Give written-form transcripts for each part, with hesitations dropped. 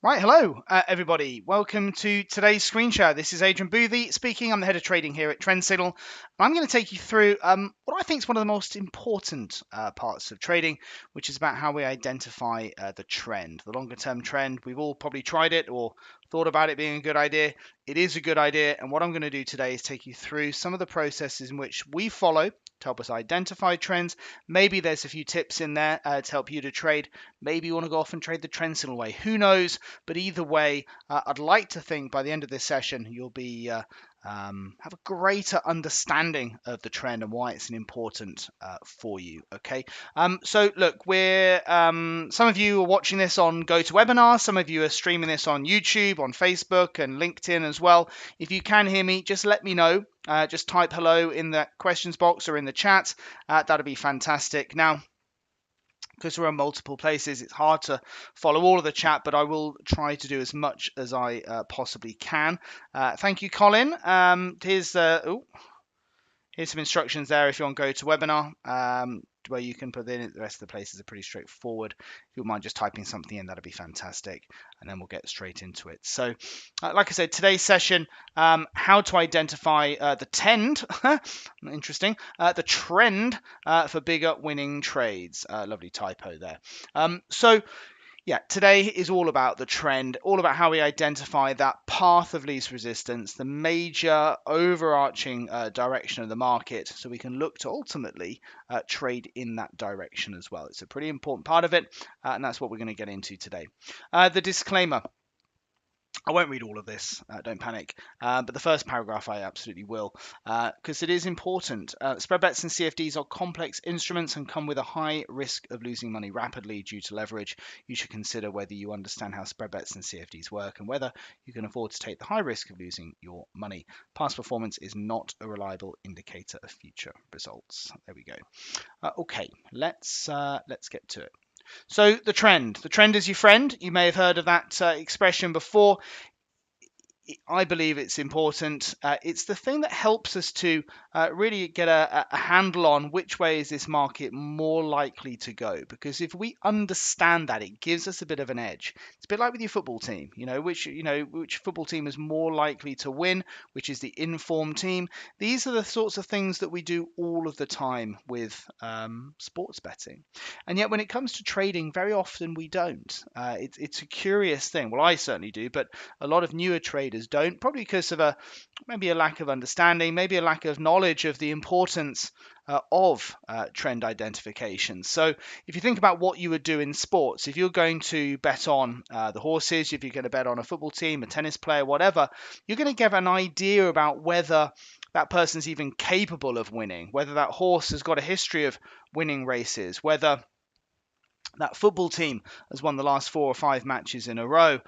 Right, hello everybody. Welcome to today's Screenshare. This is Adrian Boothie speaking. I'm the head of trading here at Trend Signal. I'm going to take you through what I think is one of the most important parts of trading, which is about how we identify the trend, the longer term trend. We've all probably tried it or thought about it being a good idea. It is a good idea, and what I'm going to do today is take you through some of the processes in which we follow to help us identify trends. Maybe there's a few tips in there to help you to trade. Maybe you want to go off and trade the Trend Signal way. Who knows? But either way, I'd like to think by the end of this session, you'll be have a greater understanding of the trend and why it's important for you. Okay. So look, we're some of you are watching this on GoToWebinar. Some of you are streaming this on YouTube, on Facebook, and LinkedIn as well. If you can hear me, just let me know. Just type hello in the questions box or in the chat. That'd be fantastic. Now, because we're on multiple places, it's hard to follow all of the chat, but I will try to do as much as I possibly can. Thank you, Colin. Here's some instructions there if you want to go to webinar, where you can put in it. The rest of the places are pretty straightforward. If you mind just typing something in, that'd be fantastic. And then we'll get straight into it. So, like I said, today's session, how to identify the trend, interesting, the trend for bigger winning trades. Lovely typo there. Yeah, today is all about the trend, all about how we identify that path of least resistance, the major overarching direction of the market, so we can look to ultimately trade in that direction as well. It's a pretty important part of it, and that's what we're going to get into today. The disclaimer. I won't read all of this, don't panic. But the first paragraph I absolutely will, because it is important. Spread bets and CFDs are complex instruments and come with a high risk of losing money rapidly due to leverage. You should consider whether you understand how spread bets and CFDs work and whether you can afford to take the high risk of losing your money. Past performance is not a reliable indicator of future results. There we go. Okay, let's get to it. So the trend is your friend. You may have heard of that expression before. I believe it's important. It's the thing that helps us to really get a handle on which way is this market more likely to go. Because if we understand that, it gives us a bit of an edge. It's a bit like with your football team. Which football team is more likely to win, which is the informed team. These are the sorts of things that we do all of the time with sports betting. And yet, when it comes to trading, very often we don't. It's a curious thing. Well, I certainly do, but a lot of newer traders don't, probably because of maybe a lack of understanding, maybe a lack of knowledge of the importance of trend identification. So if you think about what you would do in sports, if you're going to bet on the horses, if you're going to bet on a football team, a tennis player, whatever, you're going to get an idea about whether that person's even capable of winning, whether that horse has got a history of winning races, whether that football team has won the last 4 or 5 matches in a row.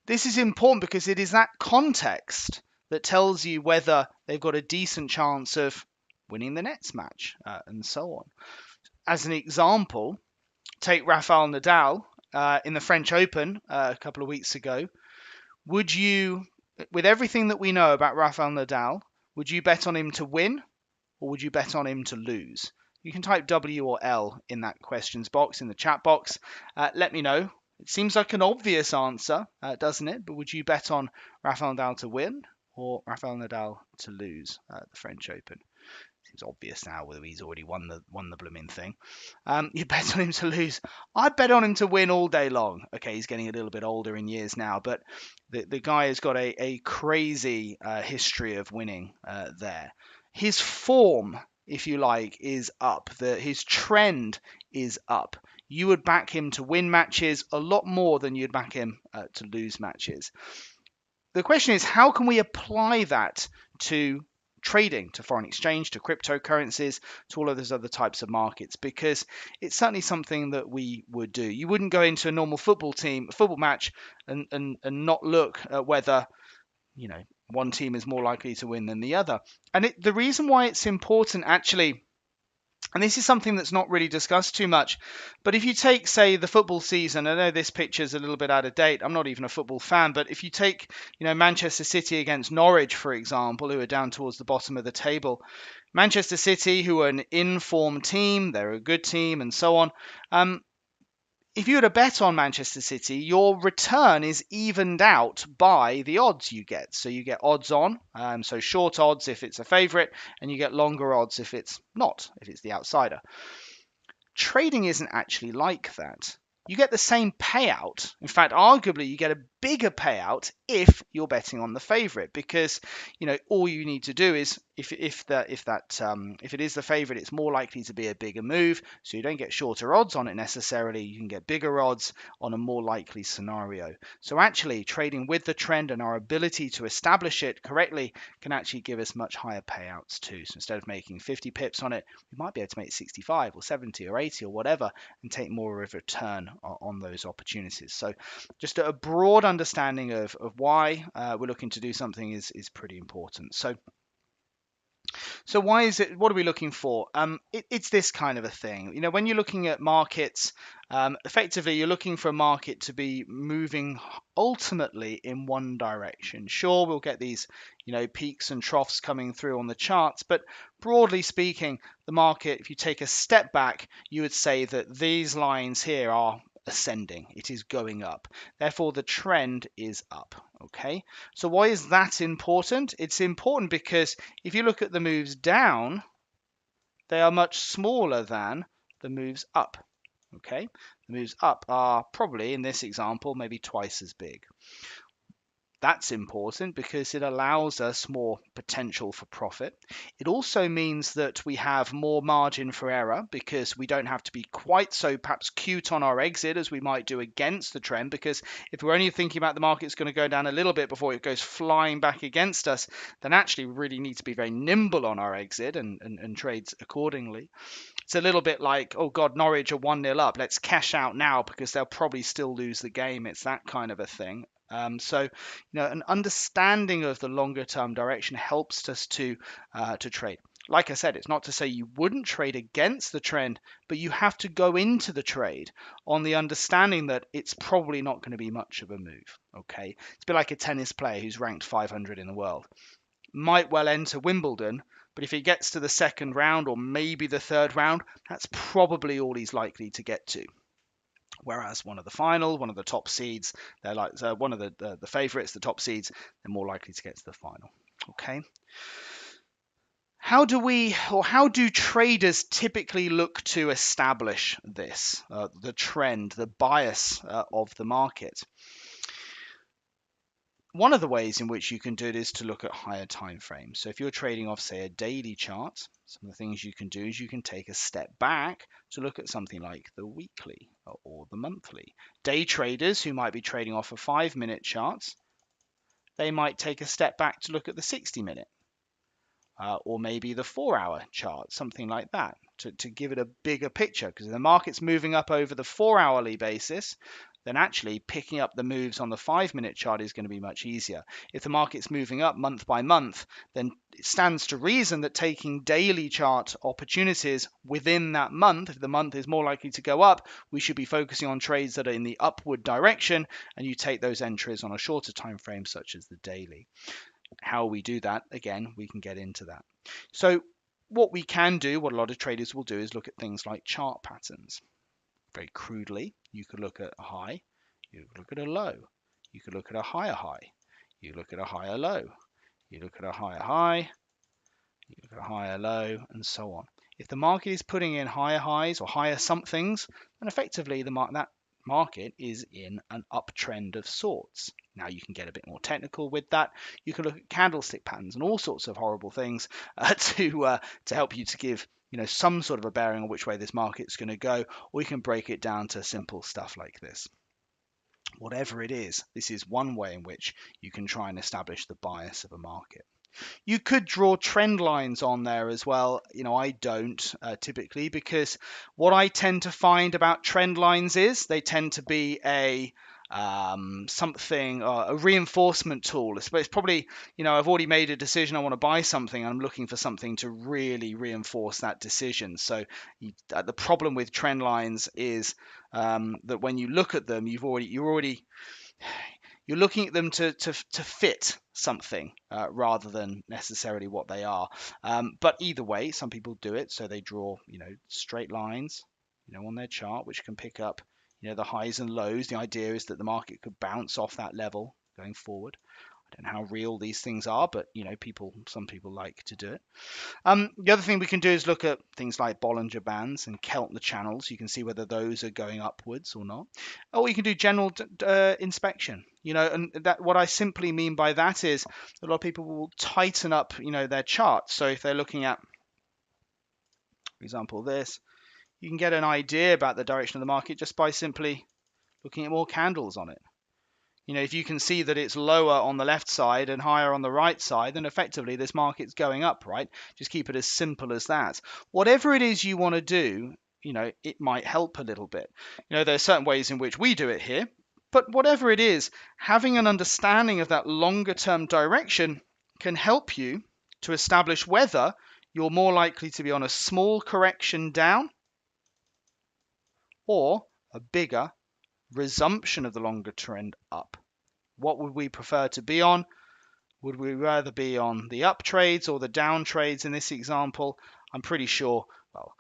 This is important because it is that context that tells you whether they've got a decent chance of winning the next match and so on. As an example, take Rafael Nadal in the French Open a couple of weeks ago. Would you, with everything that we know about Rafael Nadal, would you bet on him to win or would you bet on him to lose? You can type W or L in that questions box, in the chat box. Let me know. It seems like an obvious answer, doesn't it? But would you bet on Rafael Nadal to win or Rafael Nadal to lose the French Open? Seems obvious now whether he's already won the blooming thing. You bet on him to lose. I'd bet on him to win all day long. Okay, he's getting a little bit older in years now, but the guy has got a crazy history of winning there. His form, if you like, is up. His trend is up. You would back him to win matches a lot more than you'd back him to lose matches. The question is, how can we apply that to trading, to foreign exchange, to cryptocurrencies, to all of those other types of markets? Because it's certainly something that we would do. You wouldn't go into a normal football match and not look at whether, one team is more likely to win than the other. And the reason why it's important, actually, and this is something that's not really discussed too much, but if you take, say, the football season, I know this picture's a little bit out of date. I'm not even a football fan, but if you take, Manchester City against Norwich, for example, who are down towards the bottom of the table, Manchester City, who are an informed team, they're a good team, and so on. if you were to bet on Manchester City, your return is evened out by the odds you get. So you get odds on, so short odds if it's a favourite, and you get longer odds if it's not, if it's the outsider. Trading isn't actually like that. You get the same payout. In fact, arguably, you get a bigger payout if you're betting on the favourite, because all you need to do is if it is the favourite, it's more likely to be a bigger move, so you don't get shorter odds on it necessarily. You can get bigger odds on a more likely scenario. So actually, trading with the trend and our ability to establish it correctly can actually give us much higher payouts too. So instead of making 50 pips on it, we might be able to make 65 or 70 or 80 or whatever and take more of a return on those opportunities. So just a broad understanding of why we're looking to do something is pretty important. So why is it? What are we looking for? It's this kind of a thing. When you're looking at markets, effectively you're looking for a market to be moving ultimately in one direction. Sure, we'll get these, peaks and troughs coming through on the charts, but broadly speaking, the market, if you take a step back, you would say that these lines here are ascending. It is going up. Therefore, the trend is up. Okay. So why is that important? It's important because if you look at the moves down, they are much smaller than the moves up. Okay. The moves up are probably, in this example, maybe twice as big. That's important because it allows us more potential for profit. It also means that we have more margin for error because we don't have to be quite so perhaps cute on our exit as we might do against the trend, because if we're only thinking about the market's going to go down a little bit before it goes flying back against us, then actually we really need to be very nimble on our exit and trades accordingly. It's a little bit like, oh God, Norwich are 1-0 up. Let's cash out now because they'll probably still lose the game. It's that kind of a thing. So, an understanding of the longer term direction helps us to trade. Like I said, it's not to say you wouldn't trade against the trend, but you have to go into the trade on the understanding that it's probably not going to be much of a move. Okay, it's a bit like a tennis player who's ranked 500 in the world. Might well enter Wimbledon, but if he gets to the second round or maybe the third round, that's probably all he's likely to get to. Whereas one of the top seeds, they're like one of the favorites, the top seeds, they're more likely to get to the final. Okay. How do traders typically look to establish this, the trend, the bias of the market? One of the ways in which you can do it is to look at higher time frames. So if you're trading off, say, a daily chart, some of the things you can do is you can take a step back to look at something like the weekly or the monthly. Day traders who might be trading off a 5-minute chart, they might take a step back to look at the 60-minute. Or maybe the 4-hour chart, something like that, to give it a bigger picture. Because if the market's moving up over the 4-hourly basis, then actually picking up the moves on the 5-minute chart is going to be much easier. If the market's moving up month by month, then it stands to reason that taking daily chart opportunities within that month, if the month is more likely to go up, we should be focusing on trades that are in the upward direction, and you take those entries on a shorter time frame, such as the daily. How we do that, again, we can get into that. So what we can do, what a lot of traders will do, is look at things like chart patterns. Very crudely, you could look at a high, you could look at a low, you could look at a higher high, you look at a higher low, you look at a higher high, you look at a higher low, and so on. If the market is putting in higher highs or higher somethings, then effectively that market is in an uptrend of sorts. Now you can get a bit more technical with that. You can look at candlestick patterns and all sorts of horrible things to help you to give some sort of a bearing on which way this market's going to go, or you can break it down to simple stuff like this. Whatever it is, this is one way in which you can try and establish the bias of a market. You could draw trend lines on there as well. I don't typically, because what I tend to find about trend lines is they tend to be a reinforcement tool. It's probably, I've already made a decision, I want to buy something, and I'm looking for something to really reinforce that decision. So the problem with trend lines is that when you look at them, you're looking at them to fit something rather than necessarily what they are. But either way, some people do it, so they draw straight lines on their chart, which can pick up the highs and lows. The idea is that the market could bounce off that level going forward. I don't know how real these things are, but some people like to do it. The other thing we can do is look at things like Bollinger Bands and Keltner channels. You can see whether those are going upwards or not. Or you can do general inspection. And that what I simply mean by that is a lot of people will tighten up, their charts. So if they're looking at, for example, this, you can get an idea about the direction of the market just by simply looking at more candles on it. If you can see that it's lower on the left side and higher on the right side, then effectively this market's going up, right? Just keep it as simple as that. Whatever it is you want to do, it might help a little bit. There are certain ways in which we do it here, but whatever it is, having an understanding of that longer term direction can help you to establish whether you're more likely to be on a small correction down or a bigger resumption of the longer trend up. What would we prefer to be on? Would we rather be on the up trades or the down trades in this example? I'm pretty sure, well,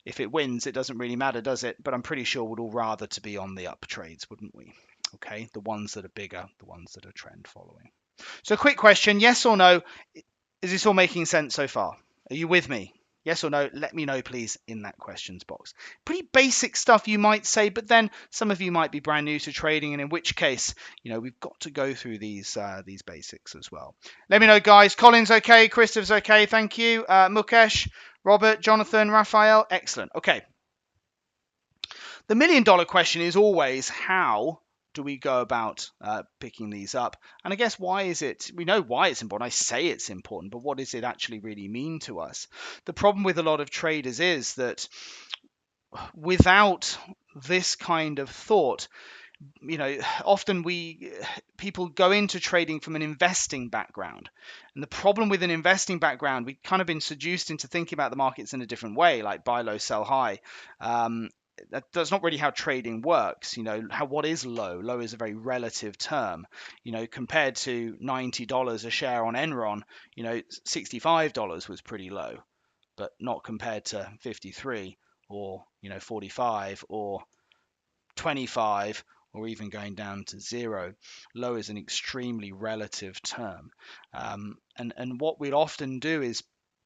if it wins, it doesn't really matter, does it? But I'm pretty sure we'd all rather to be on the up trades, wouldn't we? Okay, the ones that are bigger, the ones that are trend following. So quick question, yes or no? Is this all making sense so far? Are you with me? Yes or no? Let me know, please, in that questions box. Pretty basic stuff, you might say, but then some of you might be brand new to trading, and in which case, we've got to go through these basics as well. Let me know, guys. Colin's okay. Christopher's okay. Thank you. Mukesh, Robert, Jonathan, Raphael. Excellent. Okay. The million-dollar question is always how do we go about picking these up? And I guess why is it? We know why it's important. I say it's important, but what does it actually really mean to us? The problem with a lot of traders is that without this kind of thought, often people go into trading from an investing background. And the problem with an investing background, we've kind of been seduced into thinking about the markets in a different way, like buy low, sell high. That's not really how trading works. What is low? Low is a very relative term. Compared to $90 a share on Enron, $65 was pretty low, but not compared to 53 or 45 or 25 or even going down to zero. Low is an extremely relative term. And what we'd often do is,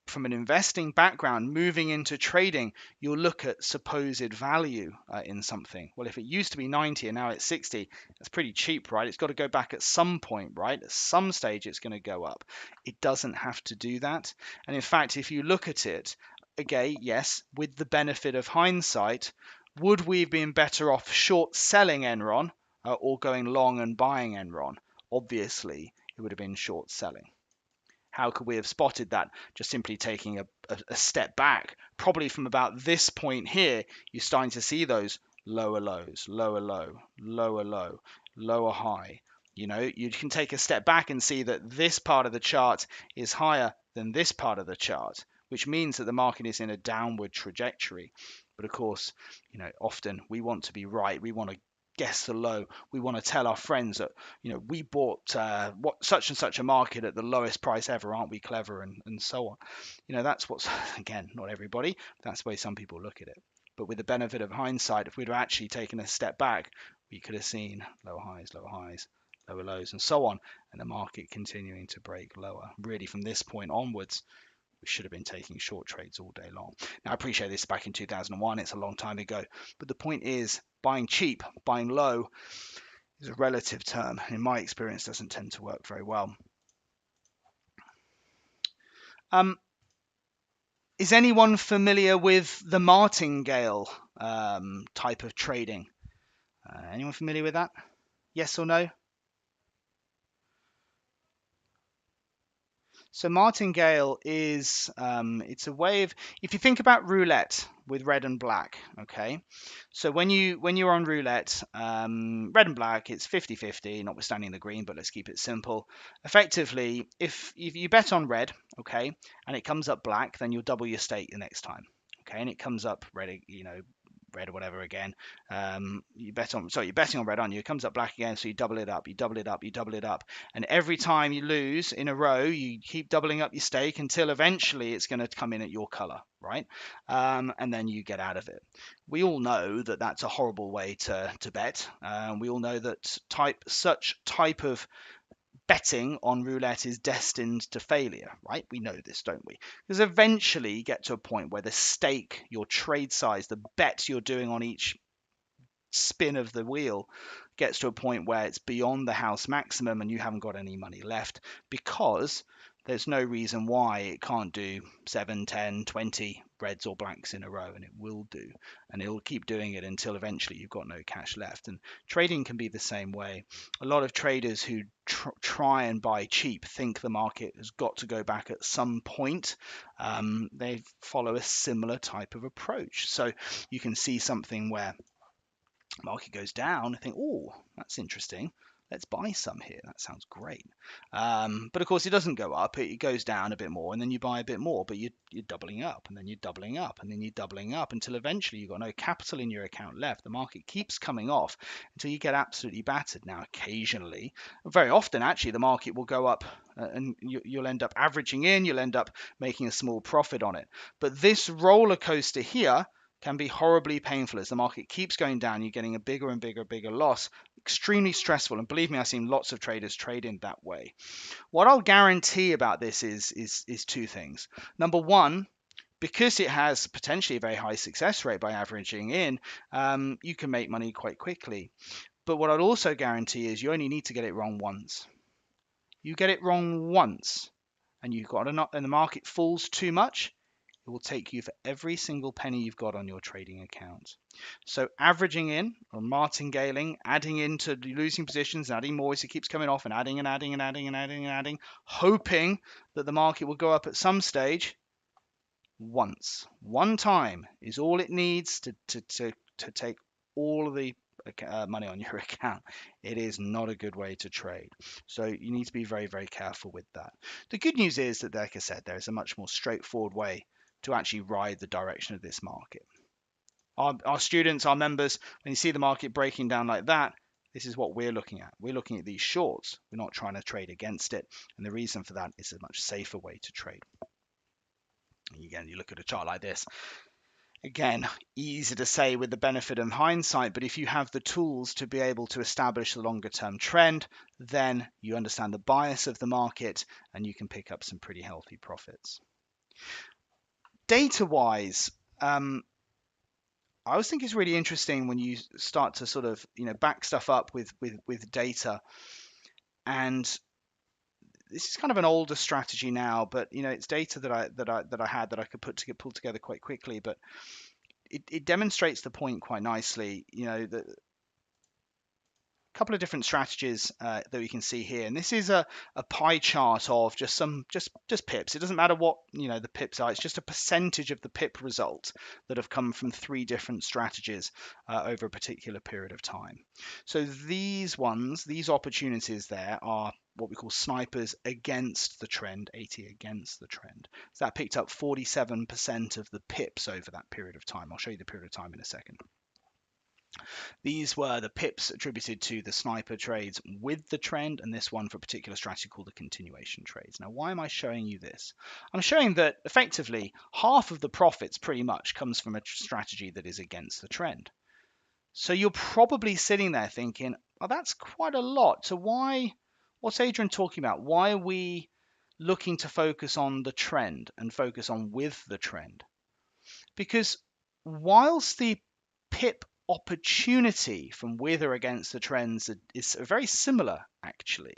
from an investing background, moving into trading, you'll look at supposed value in something. Well, if it used to be 90 and now it's 60, that's pretty cheap, right? It's got to go back at some point, right? At some stage, it's going to go up. It doesn't have to do that. And in fact, if you look at it, again, yes, with the benefit of hindsight, would we have been better off short selling Enron or going long and buying Enron? Obviously, it would have been short selling. How could we have spotted that? Just simply taking a step back. Probably from about this point here, you're starting to see those lower lows, lower low, lower low, lower high. You can take a step back and see that this part of the chart is higher than this part of the chart, which means that the market is in a downward trajectory. But of course, often we want to be right. We want to guess the low. We want to tell our friends that, we bought what such and such a market at the lowest price ever. Aren't we clever? And so on. That's what's, again, not everybody. That's the way some people look at it. But with the benefit of hindsight, if we'd have actually taken a step back, we could have seen lower highs, lower lows, and so on, and the market continuing to break lower. Really, from this point onwards, we should have been taking short trades all day long. Now, I appreciate this back in 2001. It's a long time ago. But the point is, buying cheap, buying low is a relative term. In my experience, doesn't tend to work very well. Is anyone familiar with the Martingale type of trading? Anyone familiar with that? Yes or no? So Martingale is, it's a way of, if you think about roulette with red and black, okay? So when you're on roulette, red and black, it's 50-50, notwithstanding the green, but let's keep it simple. Effectively, if you bet on red, okay, and it comes up black, then you'll double your stake the next time, okay? And it comes up red, red or whatever again. You're betting on red, aren't you? It comes up black again, so you double it up, you double it up, you double it up, and every time you lose in a row, you keep doubling up your stake until eventually it's going to come in at your color, right? And then you get out of it. We all know that that's a horrible way to bet. We all know that such type of betting on roulette is destined to failure, right? We know this, don't we? Because eventually you get to a point where the stake, your trade size, the bet you're doing on each spin of the wheel gets to a point where it's beyond the house maximum and you haven't got any money left, because there's no reason why it can't do 7, 10, 20 reds or blacks in a row, and it will do, and it'll keep doing it until eventually you've got no cash left. And trading can be the same way. A lot of traders who try and buy cheap think the market has got to go back at some point. They follow a similar type of approach. So you can see something where market goes down, I think, oh, that's interesting. Let's buy some here. That sounds great. But of course, it doesn't go up. It goes down a bit more, and then you buy a bit more. But you're doubling up, and then you're doubling up, and then you're doubling up until eventually you've got no capital in your account left. The market keeps coming off until you get absolutely battered. Now, occasionally, very often, actually, the market will go up, and you'll end up averaging in. You'll end up making a small profit on it. But this roller coaster here can be horribly painful as the market keeps going down. You're getting a bigger and bigger loss. Extremely stressful, and believe me, I've seen lots of traders trade in that way. What I'll guarantee about this is two things. Number one, because it has potentially a very high success rate by averaging in, you can make money quite quickly. But what I'd also guarantee is you only need to get it wrong once. You get it wrong once, and and the market falls too much, it will take you for every single penny you've got on your trading account. So averaging in or martingaling, adding into losing positions, adding more as it keeps coming off, and adding and adding and adding and adding and adding, hoping that the market will go up at some stage. One time is all it needs to take all of the money on your account. It is not a good way to trade. So you need to be very careful with that. The good news is that, like I said, there is a much more straightforward way to actually ride the direction of this market. Our students, our members, when you see the market breaking down like that, this is what we're looking at. We're looking at these shorts. We're not trying to trade against it. And the reason for that is a much safer way to trade. And again, you look at a chart like this. Again, easy to say with the benefit of hindsight, but if you have the tools to be able to establish the longer term trend, then you understand the bias of the market and you can pick up some pretty healthy profits. Data-wise, I always think it's really interesting when you start to sort of back stuff up with data. And this is kind of an older strategy now, but it's data that I had that I could pull together quite quickly. But it demonstrates the point quite nicely. The couple of different strategies that we can see here, and this is a pie chart of just pips. It doesn't matter what the pips are, it's just a percentage of the pip result that have come from 3 different strategies over a particular period of time. So these opportunities there are what we call snipers against the trend, 80 against the trend. So that picked up 47% of the pips over that period of time. I'll show you the period of time in a second. These were the pips attributed to the sniper trades with the trend, and this one for a particular strategy called the continuation trades. Now, why am I showing you this? I'm showing that effectively half of the profits pretty much comes from a strategy that is against the trend. So you're probably sitting there thinking, well, that's quite a lot. So what's Adrian talking about? Why are we looking to focus on the trend and focus on with the trend? Because whilst the pip opportunity from with or against the trends is very similar, actually,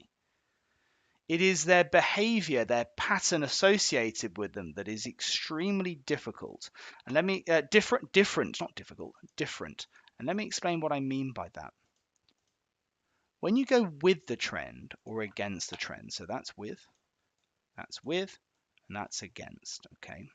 it is their behavior, their pattern associated with them that is extremely difficult. And let me different, not difficult, different. And let me explain what I mean by that. When you go with the trend or against the trend, so that's with, and that's against, okay?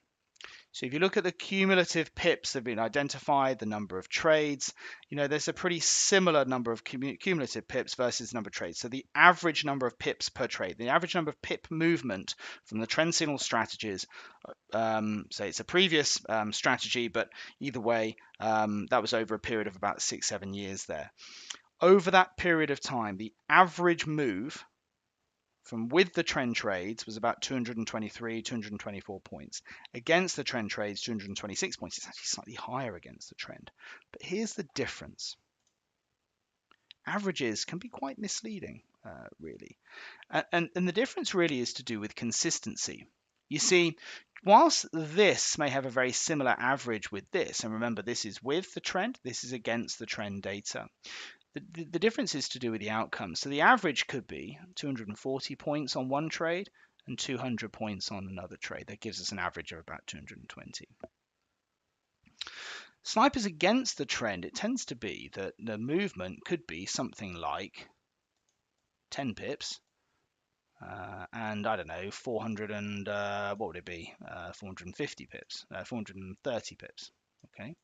So if you look at the cumulative pips that have been identified, the number of trades, there's a pretty similar number of cumulative pips versus number of trades. So the average number of pips per trade, the average number of pip movement from the trend signal strategies, say it's a previous strategy, but either way, that was over a period of about 6-7 years there. Over that period of time, the average move from with the trend trades was about 223, 224 points. Against the trend trades, 226 points. It's actually slightly higher against the trend. But here's the difference. Averages can be quite misleading, really. And the difference really is to do with consistency. You see, whilst this may have a very similar average with this, and remember this is with the trend, this is against the trend data. The difference is to do with the outcome. So the average could be 240 points on one trade and 200 points on another trade. That gives us an average of about 220. Snipers against the trend, it tends to be that the movement could be something like 10 pips and I don't know, 400 and what would it be? 450 pips, 430 pips. Okay.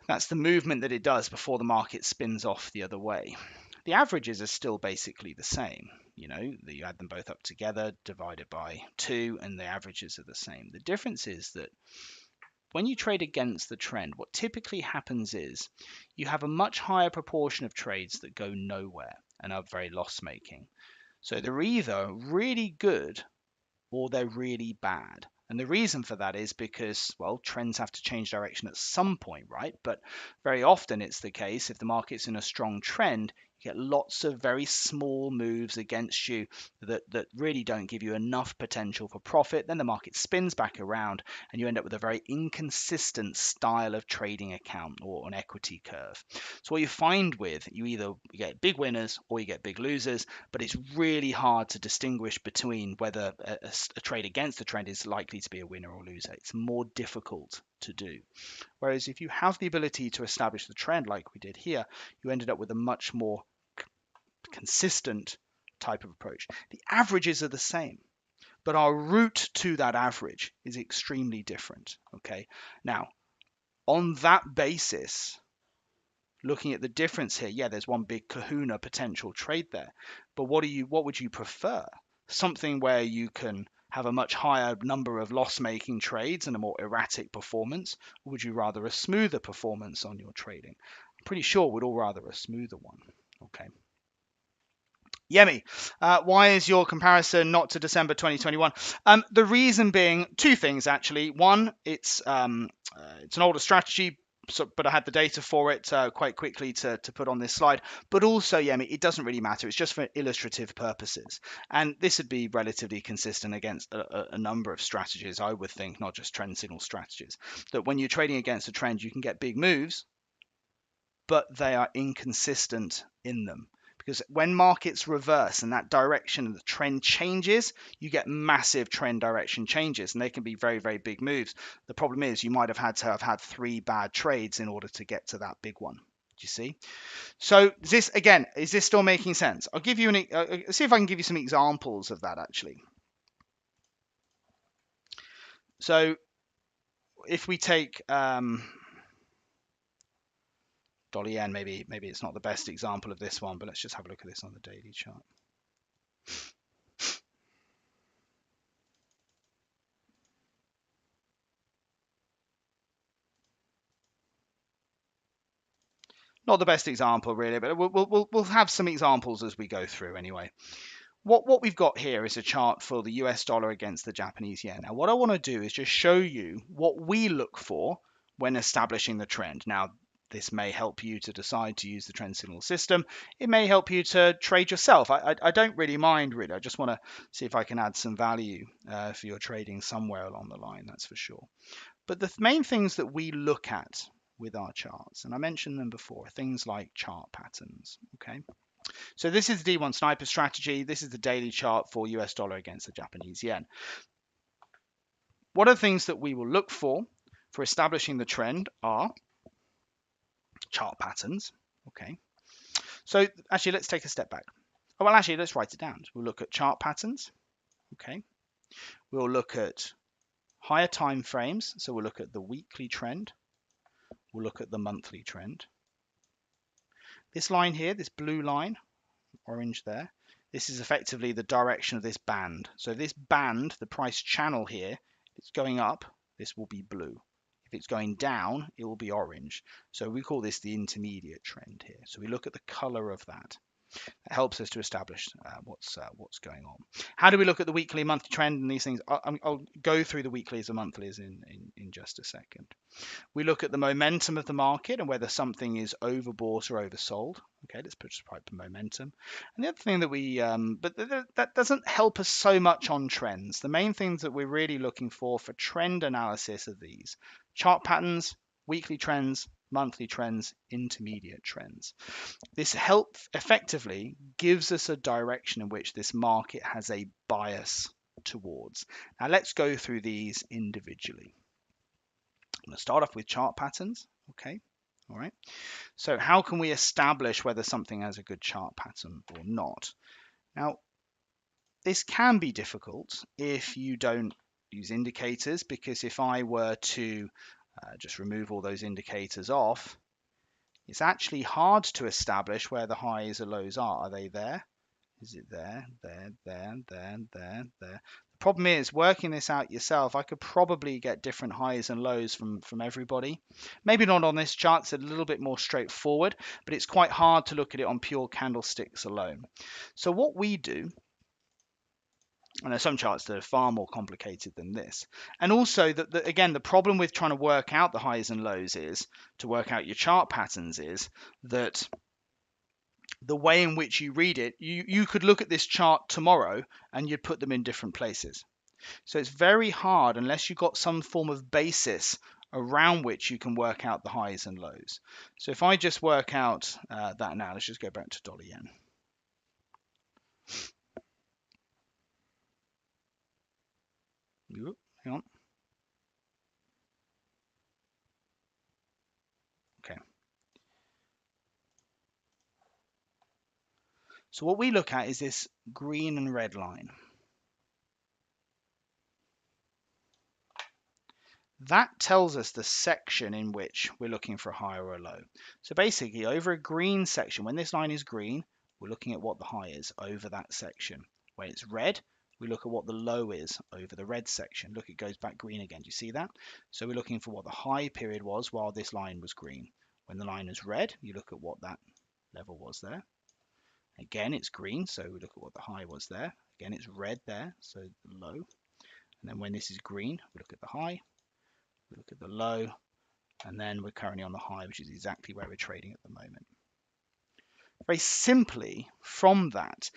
That's the movement that it does before the market spins off the other way. The averages are still basically the same. You add them both up together, divided by 2, and the averages are the same. The difference is that when you trade against the trend, what typically happens is you have a much higher proportion of trades that go nowhere and are very loss-making. So they're either really good or they're really bad. And the reason for that is because, well, trends have to change direction at some point, right? But very often it's the case if the market's in a strong trend, you get lots of very small moves against you that really don't give you enough potential for profit. Then the market spins back around and you end up with a very inconsistent style of trading account or an equity curve. So what you find with, you get big winners or you get big losers, but it's really hard to distinguish between whether a trade against the trend is likely to be a winner or loser. It's more difficult to do. Whereas if you have the ability to establish the trend like we did here, you ended up with a much more consistent type of approach. The averages are the same, but our route to that average is extremely different. Okay. Now, on that basis, looking at the difference here, yeah, there's one big kahuna potential trade there. But what would you prefer? Something where you can have a much higher number of loss-making trades and a more erratic performance? Or would you rather a smoother performance on your trading? I'm pretty sure we'd all rather a smoother one. Okay. Yemi, why is your comparison not to December 2021? The reason being two things, actually. One, it's an older strategy, but I had the data for it quite quickly to put on this slide. But also, Yemi, it doesn't really matter. It's just for illustrative purposes. And this would be relatively consistent against a number of strategies, I would think, not just trend signal strategies. That when you're trading against a trend, you can get big moves, but they are inconsistent in them. Because when markets reverse and that direction of the trend changes, you get massive trend direction changes, and they can be very, very big moves. The problem is you might have had 3 bad trades in order to get to that big one. Do you see? So is this still making sense? I'll give you see if I can give you some examples of that actually. So if we take dollar yen, maybe it's not the best example of this one, but let's just have a look at this on the daily chart. Not the best example really, but we'll have some examples as we go through anyway. What we've got here is a chart for the US dollar against the Japanese yen. Now what I want to do is just show you what we look for when establishing the trend. Now this may help you to decide to use the trend signal system. It may help you to trade yourself. I don't really mind, really. I just want to see if I can add some value for your trading somewhere along the line, that's for sure. But the main things that we look at with our charts, and I mentioned them before, things like chart patterns. Okay, so this is the D1 sniper strategy. This is the daily chart for US dollar against the Japanese yen. What are the things that we will look for establishing the trend are chart patterns. Okay, so actually let's take a step back. Oh, well, actually let's write it down. We'll look at chart patterns. Okay, we'll look at higher time frames. So we'll look at the weekly trend. We'll look at the monthly trend. This line here, this blue line, orange there, this is effectively the direction of this band. So this band, the price channel here, if it's going up, this will be blue. If it's going down, it will be orange. So we call this the intermediate trend here. So we look at the color of that. That helps us to establish what's going on. How do we look at the weekly, monthly trend and these things? I'll go through the weeklies and monthlies in just a second. We look at the momentum of the market and whether something is overbought or oversold. Okay, let's put just type momentum. And the other thing that we, that doesn't help us so much on trends. The main things that we're really looking for trend analysis are these: chart patterns, weekly trends, monthly trends, intermediate trends. This help effectively gives us a direction in which this market has a bias towards. Now let's go through these individually. I'm going to start off with chart patterns. Okay, all right. So how can we establish whether something has a good chart pattern or not? Now, this can be difficult if you don't use indicators, because if I were to just remove all those indicators off, it's actually hard to establish where the highs or lows are. Are they there? Is it there, there, there, there, there, there? The problem is, working this out yourself, I could probably get different highs and lows from everybody. Maybe not on this chart, it's a little bit more straightforward, but it's quite hard to look at it on pure candlesticks alone. So what we do, and there's some charts that are far more complicated than this. And also, again, the problem with trying to work out the highs and lows is, to work out your chart patterns, is that the way in which you read it, you could look at this chart tomorrow and you'd put them in different places. So it's very hard unless you've got some form of basis around which you can work out the highs and lows. So if I just work out that now, let's just go back to dollar yen. Hang on. Okay. So what we look at is this green and red line. That tells us the section in which we're looking for a high or a low. So basically, over a green section, when this line is green, we're looking at what the high is over that section. When it's red, we look at what the low is over the red section. Look, it goes back green again. Do you see that? So we're looking for what the high period was while this line was green. When the line is red, you look at what that level was there. Again, it's green, so we look at what the high was there. Again, it's red there, so the low. And then when this is green, we look at the high, we look at the low, and then we're currently on the high, which is exactly where we're trading at the moment. Very simply, from that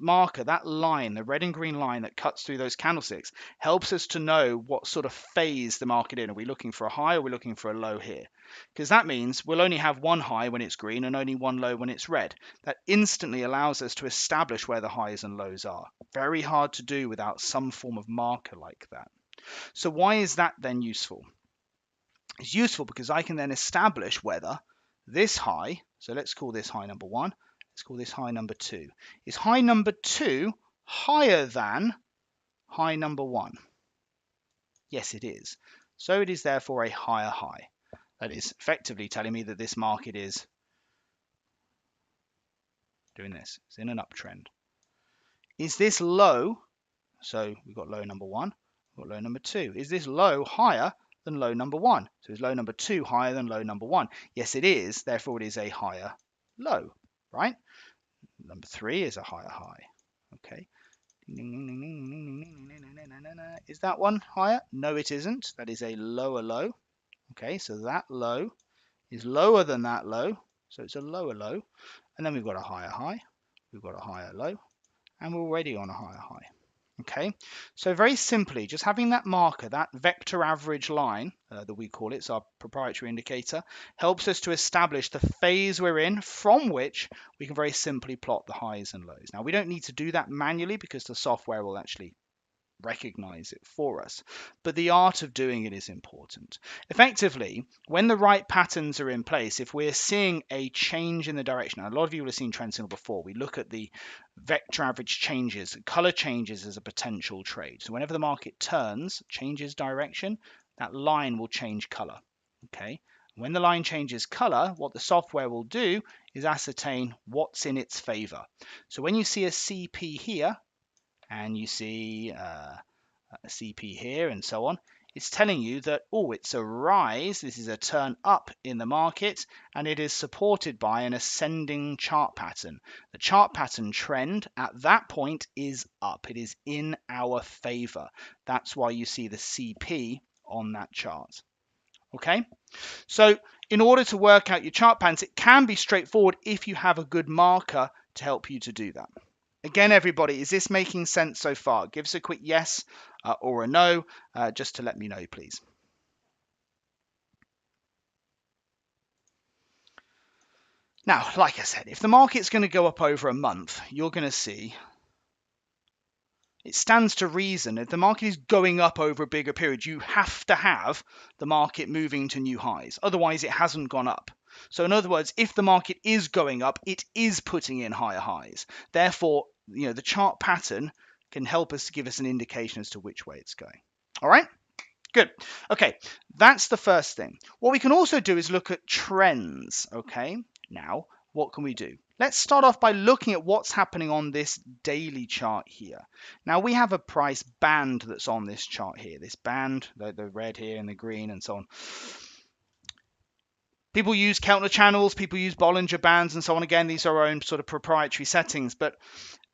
marker, that line, the red and green line that cuts through those candlesticks, helps us to know what sort of phase the market in. Are we looking for a high or are we looking for a low here? Because that means we'll only have one high when it's green and only one low when it's red. That instantly allows us to establish where the highs and lows are. Very hard to do without some form of marker like that. So why is that then useful? It's useful because I can then establish whether this high, so let's call this high number 1, let's call this high number 2. Is high number 2 higher than high number 1? Yes, it is. So it is therefore a higher high. That is effectively telling me that this market is doing this. It's in an uptrend. Is this low? So we've got low number 1, we've got low number 2. Is this low higher than low number 1? So is low number 2 higher than low number 1? Yes, it is. Therefore, it is a higher low, right? Number 3 is a higher high. Okay. Is that one higher? No, it isn't. That is a lower low. Okay, so that low is lower than that low. So it's a lower low. And then we've got a higher high. We've got a higher low. And we're already on a higher high. Okay, so very simply, just having that marker, that vector average line that we call it, it's our proprietary indicator, helps us to establish the phase we're in, from which we can very simply plot the highs and lows. Now, we don't need to do that manually because the software will actually recognize it for us. But the art of doing it is important. Effectively, when the right patterns are in place, if we're seeing a change in the direction, a lot of you will have seen trend signal before, we look at the vector average changes, color changes as a potential trade. So whenever the market turns, changes direction, that line will change color. Okay. When the line changes color, what the software will do is ascertain what's in its favor. So when you see a CP here, and you see a CP here, and so on, it's telling you that, oh, it's a rise, this is a turn up in the market, and it is supported by an ascending chart pattern. The chart pattern trend at that point is up. It is in our favor. That's why you see the CP on that chart. Okay, so in order to work out your chart patterns, it can be straightforward if you have a good marker to help you to do that. Again, everybody, is this making sense so far? Give us a quick yes or a no, just to let me know, please. Now, like I said, if the market's going to go up over a month, you're going to see it stands to reason if the market is going up over a bigger period, you have to have the market moving to new highs. Otherwise, it hasn't gone up. So in other words, if the market is going up, it is putting in higher highs. Therefore, the chart pattern can help us to give us an indication as to which way it's going. All right? Good. Okay, that's the first thing. What we can also do is look at trends. Okay, now what can we do? Let's start off by looking at what's happening on this daily chart here. Now we have a price band that's on this chart here. This band, the red here and the green and so on. People use Keltner channels, people use Bollinger Bands and so on. Again, these are our own sort of proprietary settings, but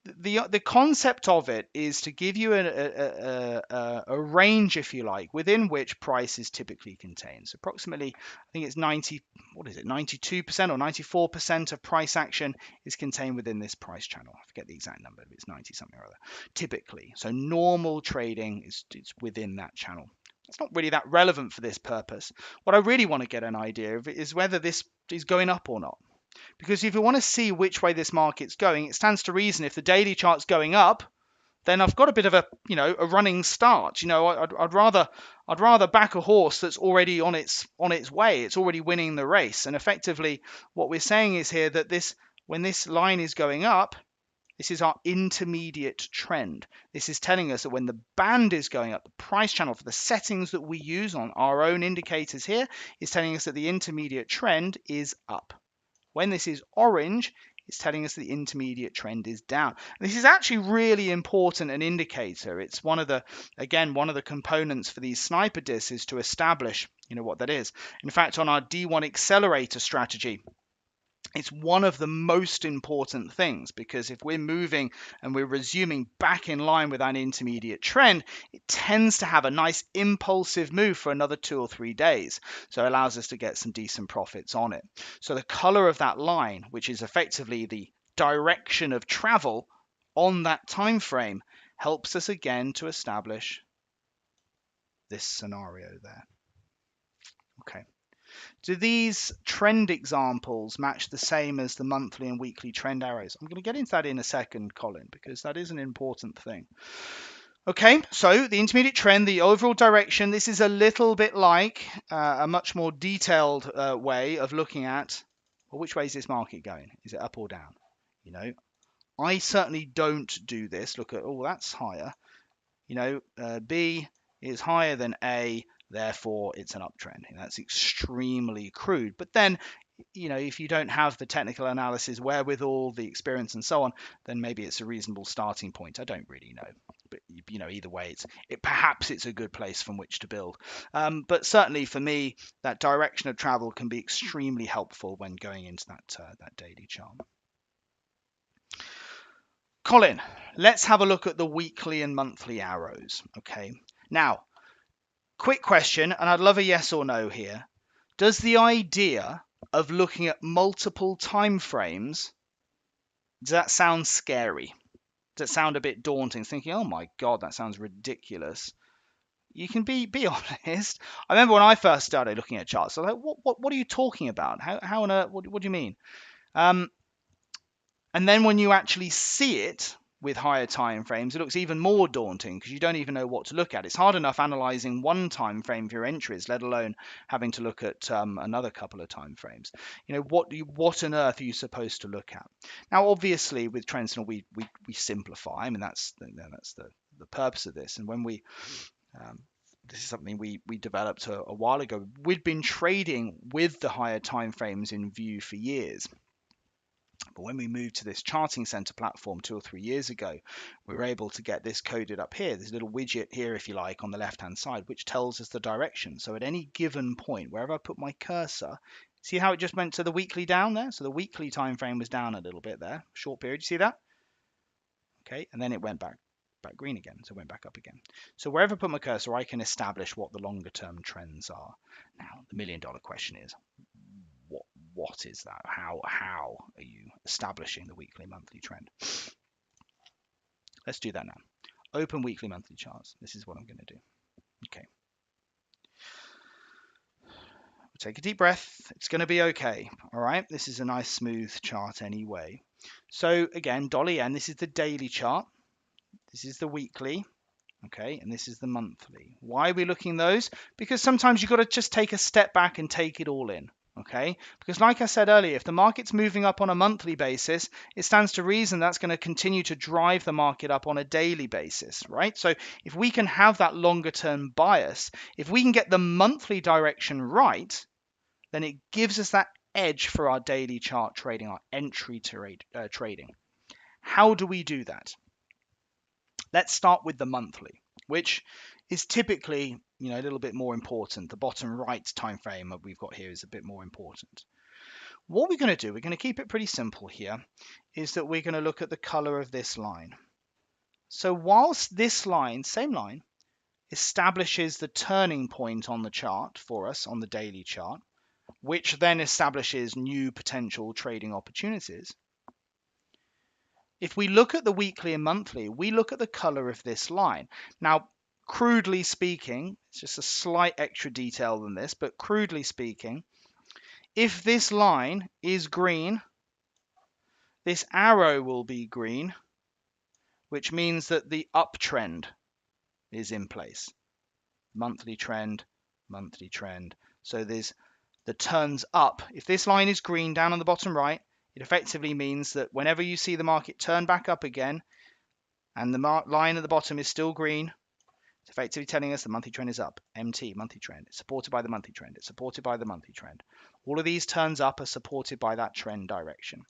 the concept of it is to give you a range, if you like, within which price is typically contained. So approximately, I think it's 92% or 94% of price action is contained within this price channel. I forget the exact number, but it's 90 something or other, typically. So normal trading is within that channel. It's not really that relevant for this purpose. What I really want to get an idea of is whether this is going up or not. Because if you want to see which way this market's going, it stands to reason if the daily chart's going up, then I've got a bit of a running start. I'd rather back a horse that's already on its way. It's already winning the race. And effectively, what we're saying is here that when this line is going up, this is our intermediate trend. This is telling us that when the band is going up, the price channel for the settings that we use on our own indicators here is telling us that the intermediate trend is up. When this is orange, it's telling us the intermediate trend is down. And this is actually really important an indicator. It's one of the components for these sniper discs is to establish, what that is. In fact, on our D1 accelerator strategy, it's one of the most important things, because if we're moving and we're resuming back in line with an intermediate trend, it tends to have a nice impulsive move for another 2 or 3 days. So it allows us to get some decent profits on it. So the color of that line, which is effectively the direction of travel on that time frame, helps us again to establish this scenario there. Okay. Do these trend examples match the same as the monthly and weekly trend arrows? I'm going to get into that in a second, Colin, because that is an important thing. Okay, so the intermediate trend, the overall direction, this is a little bit like a much more detailed way of looking at, well, which way is this market going? Is it up or down? I certainly don't do this. Look at, oh, that's higher. B is higher than A. Therefore, it's an uptrend. That's extremely crude. But then, if you don't have the technical analysis wherewithal, the experience and so on, then maybe it's a reasonable starting point. I don't really know. But, either way, perhaps it's a good place from which to build. But certainly for me, that direction of travel can be extremely helpful when going into that daily chart. Colin, let's have a look at the weekly and monthly arrows. Okay. Now, quick question, and I'd love a yes or no here. Does the idea of looking at multiple time frames, does that sound scary? Does it sound a bit daunting? Thinking, oh my God, that sounds ridiculous. You can be honest. I remember when I first started looking at charts, I was like, what are you talking about? How on earth, what do you mean? And then when you actually see it, with higher time frames, it looks even more daunting because you don't even know what to look at. It's hard enough analyzing one time frame for your entries, let alone having to look at another couple of time frames. What on earth are you supposed to look at? Now, obviously, with trend signal, we simplify. I mean, that's the purpose of this. And when this is something we developed a while ago. We'd been trading with the higher time frames in view for years. But when we moved to this charting center platform 2 or 3 years ago, we were able to get this coded up here, this little widget here, if you like, on the left-hand side, which tells us the direction. So at any given point, wherever I put my cursor, see how it just went to the weekly down there? So the weekly time frame was down a little bit there, short period. You see that? Okay, and then it went back green again, so it went back up again. So wherever I put my cursor, I can establish what the longer-term trends are. Now, the million-dollar question is, what is that? How are you establishing the weekly, monthly trend? Let's do that now. Open weekly, monthly charts. This is what I'm going to do. Okay. We'll take a deep breath. It's going to be okay. All right. This is a nice smooth chart anyway. So again, dollar yen. This is the daily chart. This is the weekly. Okay, and this is the monthly. Why are we looking those? Because sometimes you've got to just take a step back and take it all in. Okay, because like I said earlier, if the market's moving up on a monthly basis, it stands to reason that's going to continue to drive the market up on a daily basis, right? So if we can have that longer term bias, if we can get the monthly direction right, then it gives us that edge for our daily chart trading, our entry trading. How do we do that? Let's start with the monthly, which is typically, a little bit more important. The bottom right time frame that we've got here is a bit more important. What we're going to do, we're going to keep it pretty simple here, is that we're going to look at the color of this line. So whilst this line, same line, establishes the turning point on the chart for us on the daily chart, which then establishes new potential trading opportunities. If we look at the weekly and monthly, we look at the color of this line. Now, crudely speaking, it's just a slight extra detail than this, but crudely speaking, if this line is green, this arrow will be green, which means that the uptrend is in place. Monthly trend, monthly trend. So there's the turns up. If this line is green down on the bottom right, it effectively means that whenever you see the market turn back up again and the line at the bottom is still green, it's effectively telling us the monthly trend is up. MT, monthly trend. It's supported by the monthly trend. It's supported by the monthly trend. All of these turns up are supported by that trend direction.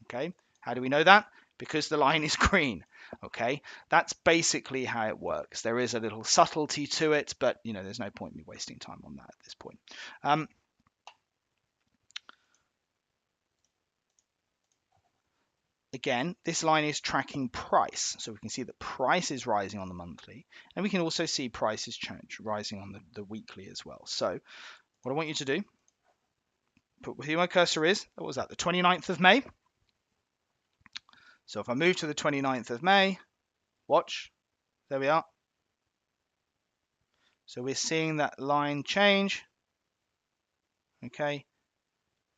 Okay, how do we know that? Because the line is green. Okay, that's basically how it works. There is a little subtlety to it, but there's no point in me wasting time on that at this point. Again, this line is tracking price. So we can see that price is rising on the monthly, and we can also see prices rising on the weekly as well. So what I want you to do, put where my cursor is, what was that, the 29th of May? So if I move to the 29th of May, watch, there we are. So we're seeing that line change. Okay,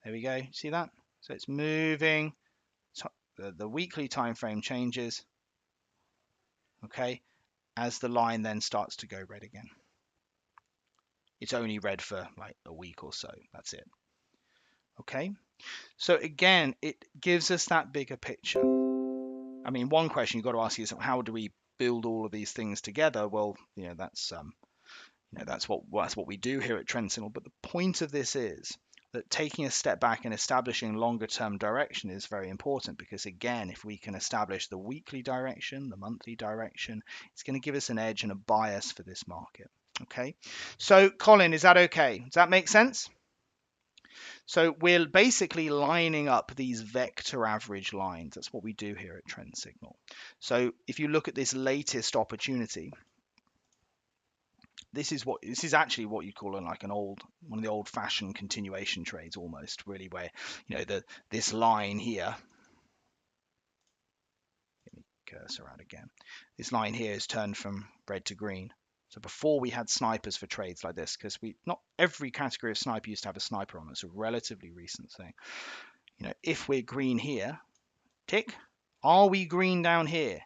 there we go, see that? So it's moving. The weekly time frame changes, okay, as the line then starts to go red again. It's only red for like a week or so. That's it. Okay, so again, it gives us that bigger picture. I mean, one question you've got to ask yourself: how do we build all of these things together? Well, that's what we do here at Trend Signal. But the point of this is that taking a step back and establishing longer term direction is very important, because again, if we can establish the weekly direction, the monthly direction, it's going to give us an edge and a bias for this market. Okay, so Colin, is that okay? Does that make sense? So we're basically lining up these vector average lines. That's what we do here at Trend Signal. So if you look at this latest opportunity, this is actually what you'd call one of the old-fashioned continuation trades, almost, really, where this line here, get me cursor out again, this line here is turned from red to green. So before we had snipers for trades like this, because not every category of sniper used to have a sniper on. It's a relatively recent thing. If we're green here, tick. Are we green down here?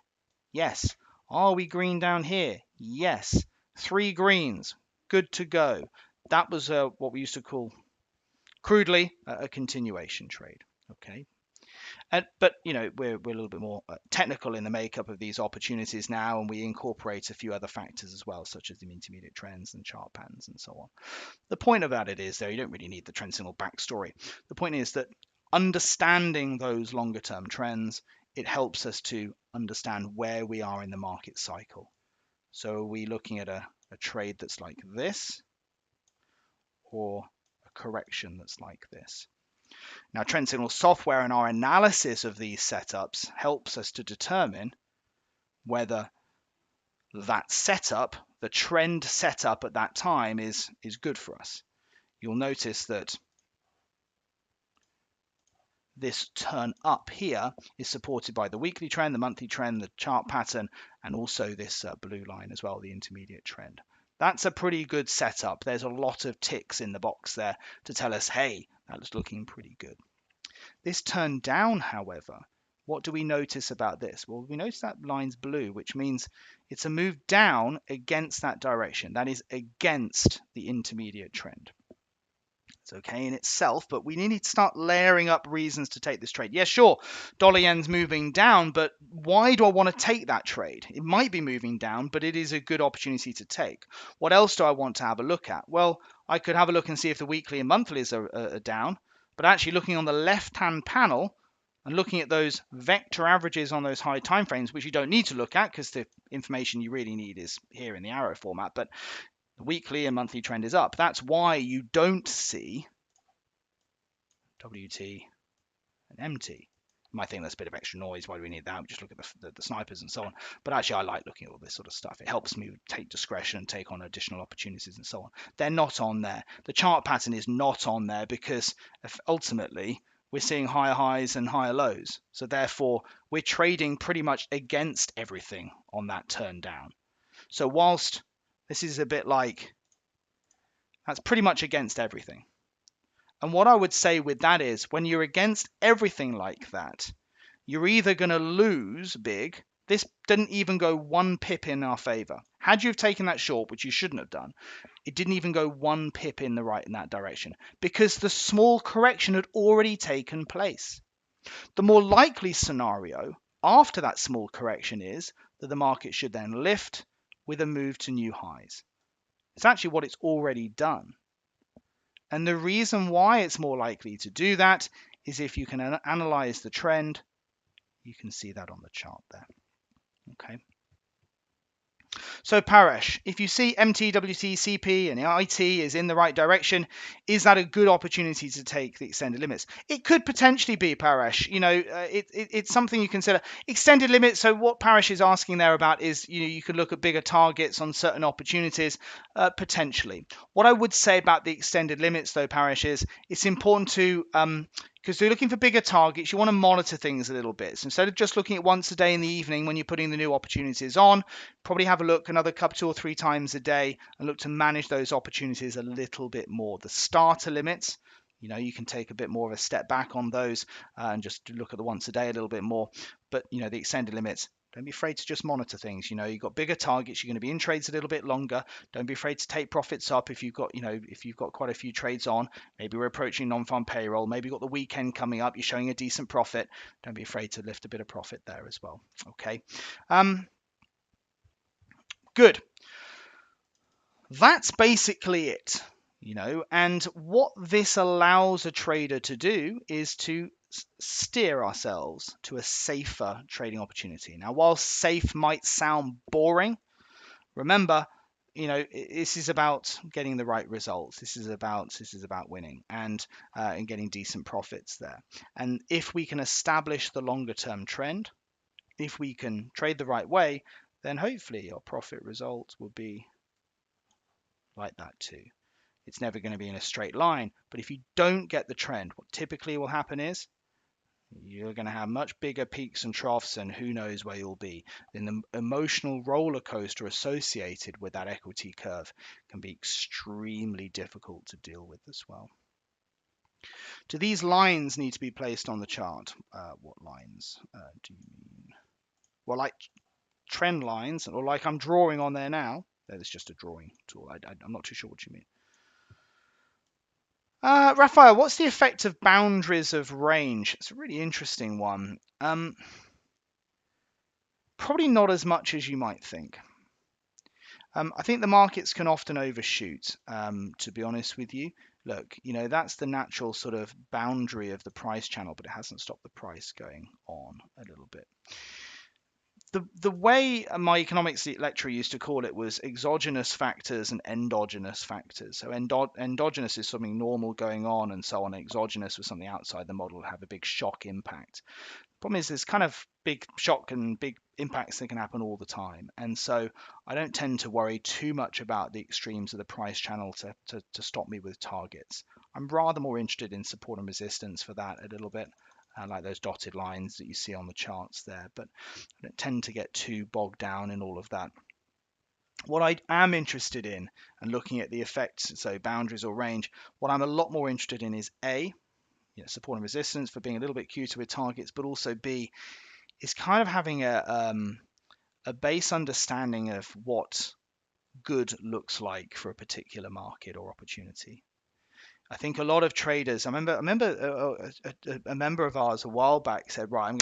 Yes. Are we green down here? Yes. 3 greens. Good to go. That was what we used to call crudely a continuation trade. Okay. But we're a little bit more technical in the makeup of these opportunities now, and we incorporate a few other factors as well, such as the intermediate trends and chart patterns and so on. The point about it is, though, you don't really need the trend signal backstory. The point is that understanding those longer term trends, it helps us to understand where we are in the market cycle. So are we looking at a trade that's like this, or a correction that's like this? Now, trend signal software and our analysis of these setups helps us to determine whether that setup, the trend setup at that time, is good for us. You'll notice that this turn up here is supported by the weekly trend, the monthly trend, the chart pattern, and also this blue line as well, the intermediate trend. That's a pretty good setup. There's a lot of ticks in the box there to tell us, hey, that's looking pretty good. This turn down, however, what do we notice about this? Well, we notice that line's blue, which means it's a move down against that direction. That is against the intermediate trend. It's okay in itself, but we need to start layering up reasons to take this trade. Yeah, sure, dollar yen's moving down, but why do I want to take that trade? It might be moving down, but it is a good opportunity to take. What else do I want to have a look at? Well, I could have a look and see if the weekly and monthlies are down, but actually looking on the left-hand panel and looking at those vector averages on those high time frames, which you don't need to look at because the information you really need is here in the arrow format, but the weekly and monthly trend is up. That's why you don't see WT and MT. You might think that's a bit of extra noise. Why do we need that? We just look at the snipers and so on. But actually, I like looking at all this sort of stuff. It helps me take discretion and take on additional opportunities and so on. They're not on there. The chart pattern is not on there because ultimately we're seeing higher highs and higher lows. So therefore, we're trading pretty much against everything on that turn down. So whilst this is a bit like, that's pretty much against everything. And what I would say with that is, when you're against everything like that, you're either going to lose big. This didn't even go 1 pip in our favor. Had you have taken that short, which you shouldn't have done, it didn't even go 1 pip in that direction because the small correction had already taken place. The more likely scenario after that small correction is that the market should then lift with a move to new highs. It's actually what it's already done. And the reason why it's more likely to do that is if you can analyze the trend, you can see that on the chart there. Okay. So Paresh, if you see MT, WT, CP and IT is in the right direction, is that a good opportunity to take the extended limits? It could potentially be, Paresh. It's something you consider. Extended limits, so what Paresh is asking there about is, you could look at bigger targets on certain opportunities, potentially. What I would say about the extended limits, though, Paresh, is it's important to because you're looking for bigger targets, you want to monitor things a little bit. So instead of just looking at once a day in the evening when you're putting the new opportunities on, probably have a look another couple 2 or 3 times a day and look to manage those opportunities a little bit more. The starter limits, you can take a bit more of a step back on those and just look at the once a day a little bit more. But the extended limits, don't be afraid to just monitor things. You've got bigger targets. You're going to be in trades a little bit longer. Don't be afraid to take profits up if you've got, if you've got quite a few trades on. Maybe we're approaching non-farm payroll. Maybe you've got the weekend coming up. You're showing a decent profit. Don't be afraid to lift a bit of profit there as well. Okay. Good. That's basically it. And what this allows a trader to do is to steer ourselves to a safer trading opportunity. Now, while safe might sound boring, remember, this is about getting the right results. This is about winning and getting decent profits there. And if we can establish the longer term trend, if we can trade the right way, then hopefully our profit results will be like that too. It's never going to be in a straight line, but if you don't get the trend, what typically will happen is you're going to have much bigger peaks and troughs, and who knows where you'll be. Then the emotional roller coaster associated with that equity curve can be extremely difficult to deal with as well. Do these lines need to be placed on the chart? What lines do you mean? Well, trend lines, or like I'm drawing on there now. There's just a drawing tool. I'm not too sure what you mean. Raphael, what's the effect of boundaries of range? It's a really interesting one. Probably not as much as you might think. I think the markets can often overshoot, to be honest with you. Look, that's the natural sort of boundary of the price channel, but it hasn't stopped the price going on a little bit. The way my economics lecturer used to call it was exogenous factors and endogenous factors. So endogenous is something normal going on and so on. Exogenous was something outside the model have a big shock impact. Problem is there's kind of big shock and big impacts that can happen all the time. And so I don't tend to worry too much about the extremes of the price channel to stop me with targets. I'm rather more interested in support and resistance for that a little bit. Like those dotted lines that you see on the charts there, but I don't tend to get too bogged down in all of that. What I am interested in, and looking at the effects, so boundaries or range, what I'm a lot more interested in is A, support and resistance for being a little bit cuter with targets, but also B, is kind of having a base understanding of what good looks like for a particular market or opportunity. I think a lot of traders. I remember a member of ours a while back said, right, I'm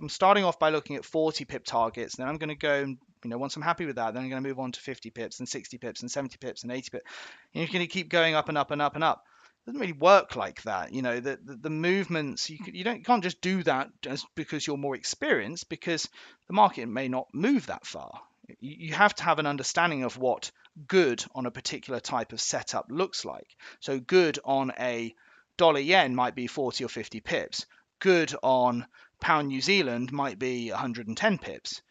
starting off by looking at 40 pip targets, then I'm going to go and once I'm happy with that, then I'm going to move on to 50 pips and 60 pips and 70 pips and 80 pips. And you're going to keep going up and up and up and up. It doesn't really work like that. The movements you can't just do that just because you're more experienced, because the market may not move that far. You have to have an understanding of what good on a particular type of setup looks like. So good on a dollar yen might be 40 or 50 pips. Good on pound New Zealand might be 110 pips.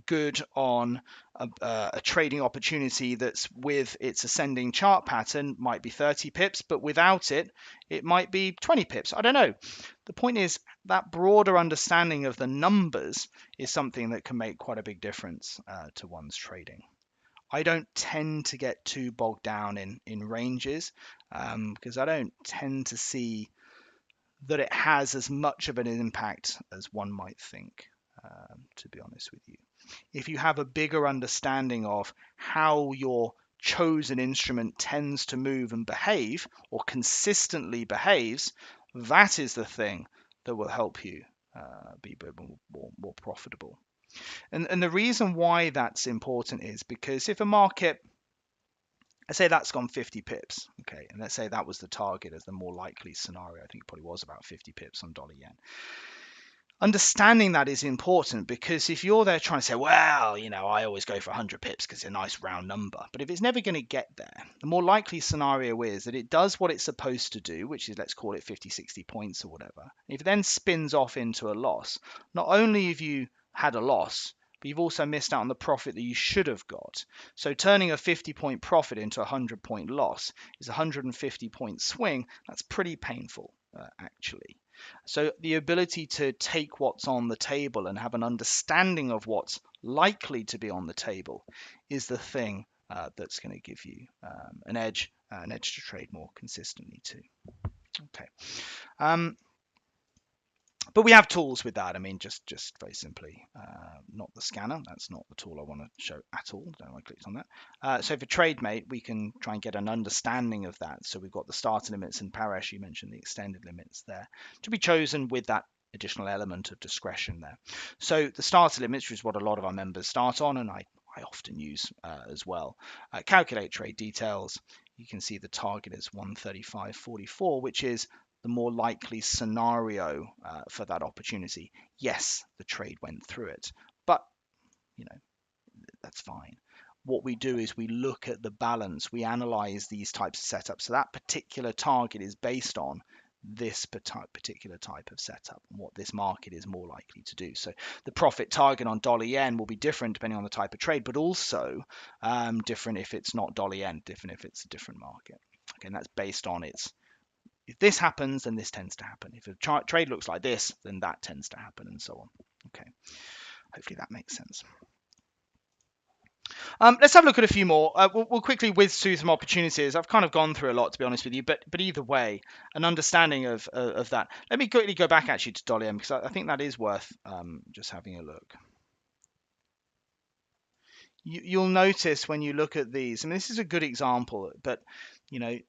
Good on a trading opportunity that's with its ascending chart pattern might be 30 pips, but without it, it might be 20 pips. I don't know. The point is that broader understanding of the numbers is something that can make quite a big difference to one's trading. I don't tend to get too bogged down in ranges because I don't tend to see that it has as much of an impact as one might think, to be honest with you. If you have a bigger understanding of how your chosen instrument tends to move and behave, or consistently behaves, that is the thing that will help you be more profitable. And the reason why that's important is because if a market, let's say that's gone 50 pips, okay, and let's say that was the target as the more likely scenario, I think it probably was about 50 pips on dollar yen. Understanding that is important, because if you're there trying to say, well, I always go for 100 pips because it's a nice round number, but if it's never going to get there, the more likely scenario is that it does what it's supposed to do, which is, let's call it 50, 60 points or whatever. If it then spins off into a loss, not only have you had a loss, but you've also missed out on the profit that you should have got. So turning a 50-point profit into a 100-point loss is a 150-point swing. That's pretty painful, actually. So the ability to take what's on the table and have an understanding of what's likely to be on the table is the thing that's going to give you an edge to trade more consistently too. Okay. But we have tools with that. I mean, just very simply, not the scanner. That's not the tool I want to show at all. Don't know why I clicked on that. So for TradeMate, we can try and get an understanding of that. So we've got the starter limits, and Paresh, you mentioned the extended limits there, to be chosen with that additional element of discretion there. So the starter limits, which is what a lot of our members start on, and I often use as well. Calculate trade details. You can see the target is 135.44, which is the more likely scenario for that opportunity. Yes, the trade went through it, but that's fine. What we do is we look at the balance, we analyze these types of setups. So that particular target is based on this particular type of setup and what this market is more likely to do. So the profit target on dollar yen will be different depending on the type of trade, but also different if it's not dollar yen, different if it's a different market. Okay, and that's based on its, if this happens, then this tends to happen. If a trade looks like this, then that tends to happen, and so on. Okay, hopefully that makes sense. Let's have a look at a few more. We'll quickly whiz through some opportunities. I've kind of gone through a lot, to be honest with you, but either way, an understanding of that. Let me quickly go back actually to dollar yen, because I think that is worth just having a look. you'll notice when you look at these, I mean, this is a good example, but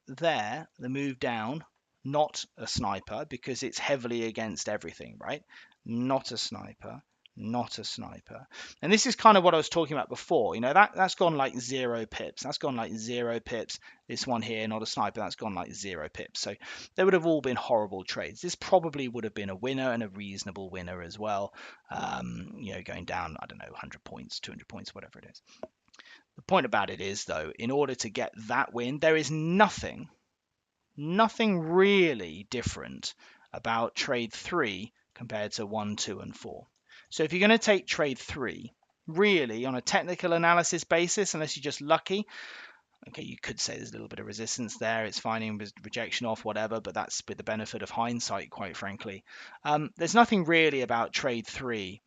there, the move down, not a sniper because it's heavily against everything, right? Not a sniper, not a sniper. And this is kind of what I was talking about before. That's gone like 0 pips. That's gone like 0 pips. This one here, not a sniper, that's gone like 0 pips. So they would have all been horrible trades. This probably would have been a winner and a reasonable winner as well. Going down, I don't know, 100 points, 200 points, whatever it is. The point about it is, though, in order to get that win, there is nothing really different about trade 3 compared to 1, 2, and 4. So if you're going to take trade 3, really, on a technical analysis basis, unless you're just lucky, okay, you could say there's a little bit of resistance there. It's finding rejection off, whatever, but that's with the benefit of hindsight, quite frankly. There's nothing really about trade 3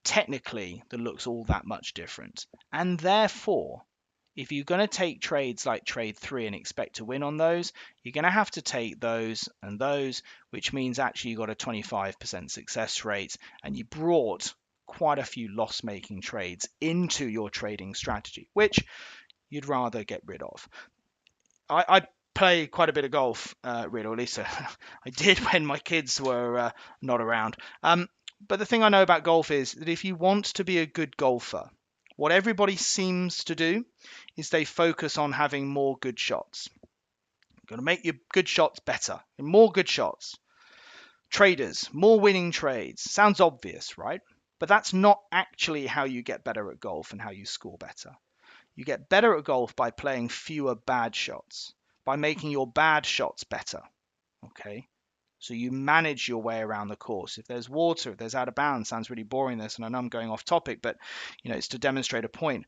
technically that looks all that much different. And therefore, if you're going to take trades like trade 3 and expect to win on those, you're going to have to take those and those, which means actually you got a 25% success rate and you brought quite a few loss-making trades into your trading strategy, which you'd rather get rid of. I play quite a bit of golf, really, or at least I did when my kids were not around. But the thing I know about golf is that if you want to be a good golfer, what everybody seems to do is they focus on having more good shots. You've got to make your good shots better, and more good shots. Traders, more winning trades. Sounds obvious, right? But that's not actually how you get better at golf and how you score better. You get better at golf by playing fewer bad shots, by making your bad shots better. Okay? So you manage your way around the course. If there's water, if there's out of bounds, sounds really boring this, and I know I'm going off topic, but it's to demonstrate a point.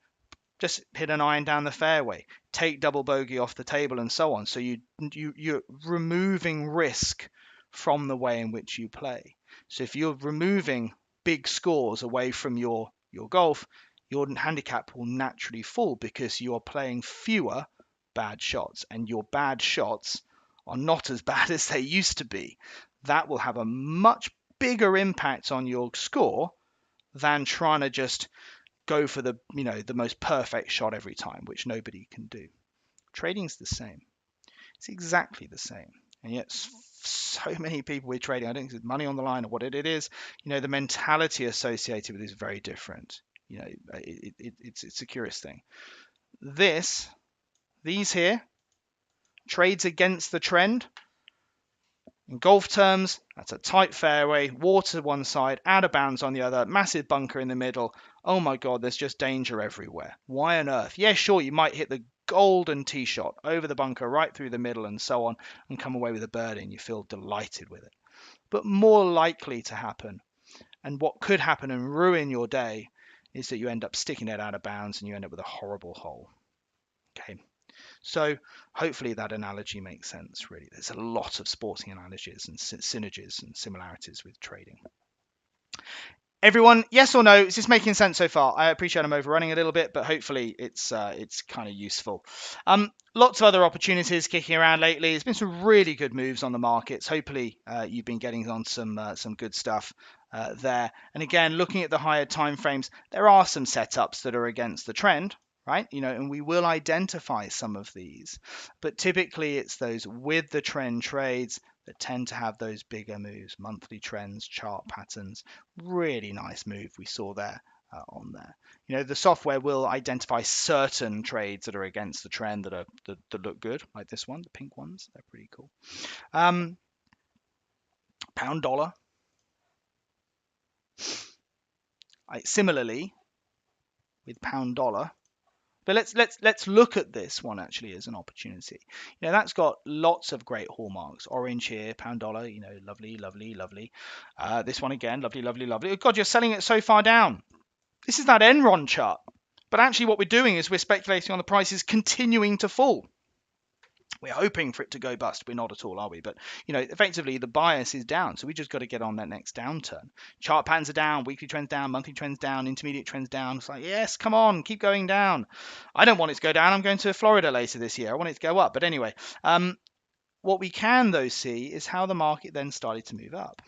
Just hit an iron down the fairway, take double bogey off the table, and so on. So you're removing risk from the way in which you play. So if you're removing big scores away from your golf, your handicap will naturally fall because you're playing fewer bad shots, and your bad shots are not as bad as they used to be. That will have a much bigger impact on your score than trying to just go for the most perfect shot every time, which nobody can do. Trading's the same. It's exactly the same. And yet so many people with trading, I don't think it's money on the line or what it is, the mentality associated with it is very different. It's a curious thing. These here, trades against the trend. In golf terms, that's a tight fairway, water one side, out of bounds on the other, massive bunker in the middle. Oh my God, there's just danger everywhere. Why on earth? Yeah, sure, you might hit the golden tee shot over the bunker, right through the middle and so on, and come away with a birdie and you feel delighted with it. But more likely to happen, and what could happen and ruin your day, is that you end up sticking it out of bounds and you end up with a horrible hole. Okay. So hopefully that analogy makes sense, really. There's a lot of sporting analogies and synergies and similarities with trading. Everyone, yes or no, is this making sense so far? I appreciate I'm overrunning a little bit, but hopefully it's kind of useful. Lots of other opportunities kicking around lately. There's been some really good moves on the markets. Hopefully you've been getting on some good stuff there. And again, looking at the higher time frames, there are some setups that are against the trend, right? And we will identify some of these, but typically it's those with the trend trades that tend to have those bigger moves, monthly trends, chart patterns. Really nice move we saw there on there. The software will identify certain trades that are against the trend that look good, like this one, the pink ones. They're pretty cool. Pound dollar. Similarly, with pound dollar. But let's look at this one actually as an opportunity. That's got lots of great hallmarks. Orange here, pound dollar, lovely, lovely, lovely. This one again, lovely, lovely, lovely. Oh God, you're selling it so far down. This is that Enron chart. But actually what we're doing is we're speculating on the prices continuing to fall. We're hoping for it to go bust. We're not at all, are we? But, effectively the bias is down. So we just got to get on that next downturn. Chart patterns are down, weekly trends down, monthly trends down, intermediate trends down. It's like, yes, come on, keep going down. I don't want it to go down. I'm going to Florida later this year. I want it to go up. But anyway, what we can, though, see is how the market then started to move up.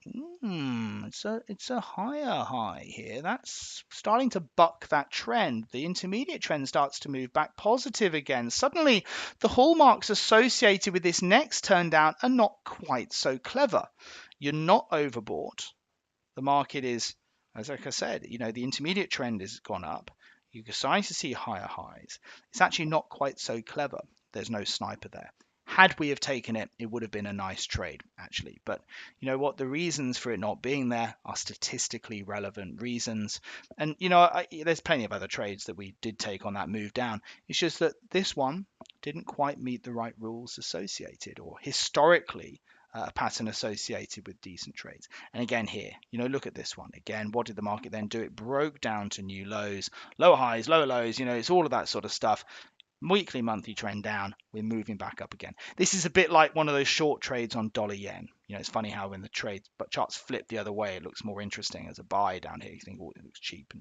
It's a higher high here. That's starting to buck that trend. The intermediate trend starts to move back positive again. Suddenly, the hallmarks associated with this next turn down are not quite so clever. You're not overbought. The market is, as like I said, the intermediate trend has gone up. You're starting to see higher highs. It's actually not quite so clever. There's no sniper there. Had we have taken it, it would have been a nice trade, actually. But you know what? The reasons for it not being there are statistically relevant reasons. And, there's plenty of other trades that we did take on that move down. It's just that this one didn't quite meet the right rules associated, or historically a pattern associated with decent trades. And again here, look at this one. Again, what did the market then do? It broke down to new lows, lower highs, lower lows. It's all of that sort of stuff. Weekly, monthly trend down, we're moving back up again. This is a bit like one of those short trades on dollar yen. It's funny how when the charts flip the other way, it looks more interesting as a buy down here. You think, oh, it looks cheap,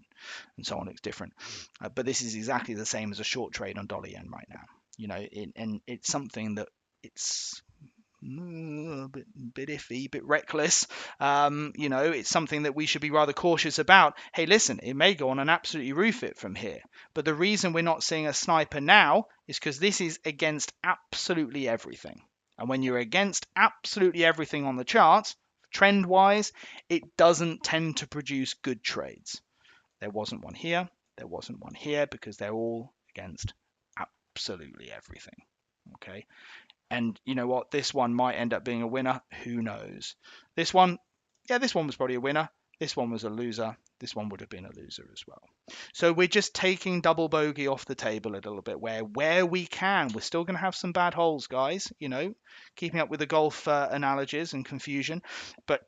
and so on, looks different. But this is exactly the same as a short trade on dollar yen right now. And it's something that it's a bit iffy, a bit reckless. It's something that we should be rather cautious about. Hey, listen, it may go on and absolutely roof it from here. But the reason we're not seeing a sniper now is because this is against absolutely everything. And when you're against absolutely everything on the chart, trend-wise, it doesn't tend to produce good trades. There wasn't one here. There wasn't one here because they're all against absolutely everything. Okay. And you know what? This one might end up being a winner. Who knows? This one was probably a winner. This one was a loser. This one would have been a loser as well. So we're just taking double bogey off the table a little bit where we can. We're still going to have some bad holes, guys, keeping up with the golf analogies and confusion. But,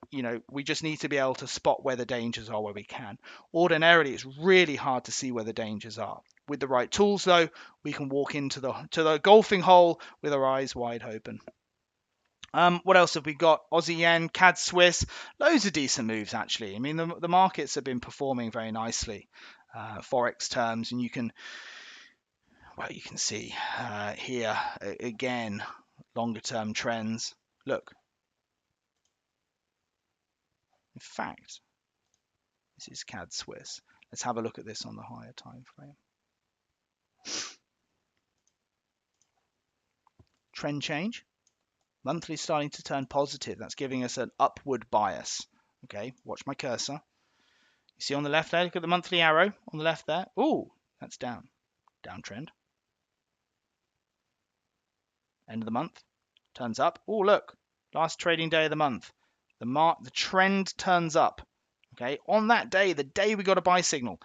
we just need to be able to spot where the dangers are where we can. Ordinarily, it's really hard to see where the dangers are. With the right tools, though, we can walk into the golfing hole with our eyes wide open. What else have we got? Aussie yen, CAD Swiss, loads of decent moves actually. I mean, the markets have been performing very nicely, Forex terms, and you can see here again, longer term trends. Look, in fact, this is CAD Swiss. Let's have a look at this on the higher time frame. Trend change. Monthly starting to turn positive. That's giving us an upward bias. Okay, watch my cursor. You see on the left there, look at the monthly arrow on the left there. Oh, that's down. Downtrend. End of the month. Turns up. Oh, look. Last trading day of the month. The trend turns up. Okay, on that day, the day we got a buy signal,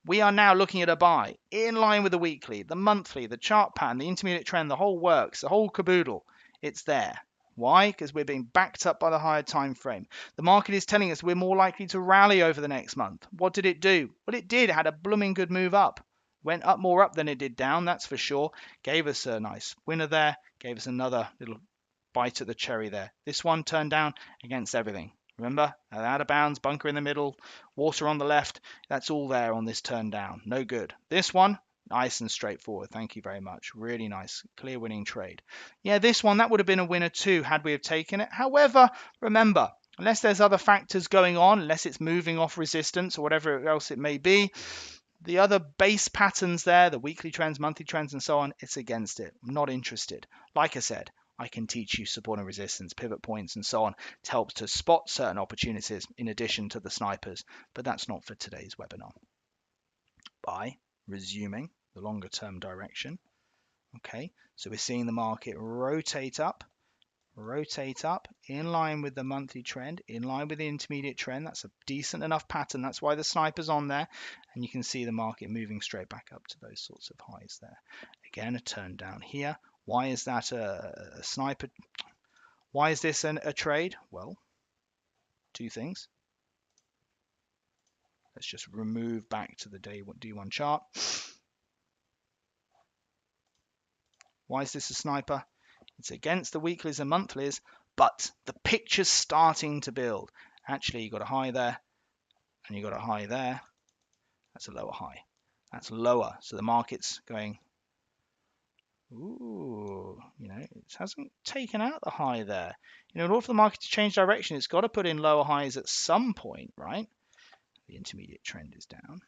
we are now looking at a buy in line with the weekly, the monthly, the chart pattern, the intermediate trend, the whole works, the whole caboodle. It's there. Why? Because we're being backed up by the higher time frame. The market is telling us we're more likely to rally over the next month. What did it do? Well, it did. It had a blooming good move up. Went up more up than it did down, that's for sure. Gave us a nice winner there. Gave us another little bite at the cherry there. This one turned down against everything. Remember, out of bounds, bunker in the middle, water on the left. That's all there on this turn down. No good. This one, nice and straightforward. Thank you very much. Really nice, clear winning trade. Yeah, this one, that would have been a winner too had we have taken it. However, remember, unless there's other factors going on, unless it's moving off resistance or whatever else it may be, the other base patterns there, the weekly trends, monthly trends, and so on, it's against it. I'm not interested. Like I said, I can teach you support and resistance, pivot points, and so on to help to spot certain opportunities in addition to the snipers, but that's not for today's webinar. By resuming the longer term direction, okay, so we're seeing the market rotate up in line with the monthly trend, in line with the intermediate trend. That's a decent enough pattern. That's why the sniper's on there, and you can see the market moving straight back up to those sorts of highs there. Again, a turn down here. Why is that a sniper? Why is this a trade? Well, two things. Let's just remove back to the D1 chart. Why is this a sniper? It's against the weeklies and monthlies, but the picture's starting to build. Actually, you got a high there, and you got a high there. That's a lower high. That's lower. So the market's going Ooh, it hasn't taken out the high there. In order for the market to change direction, it's got to put in lower highs at some point, right? The intermediate trend is down.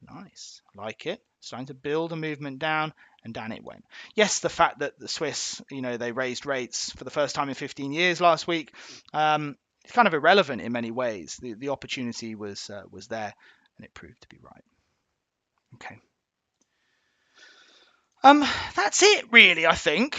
Nice, like it. Starting to build a movement down, and down it went. Yes, the fact that the Swiss, they raised rates for the first time in 15 years last week, it's kind of irrelevant in many ways. The opportunity was there, and it proved to be right. Okay. That's it really, I think.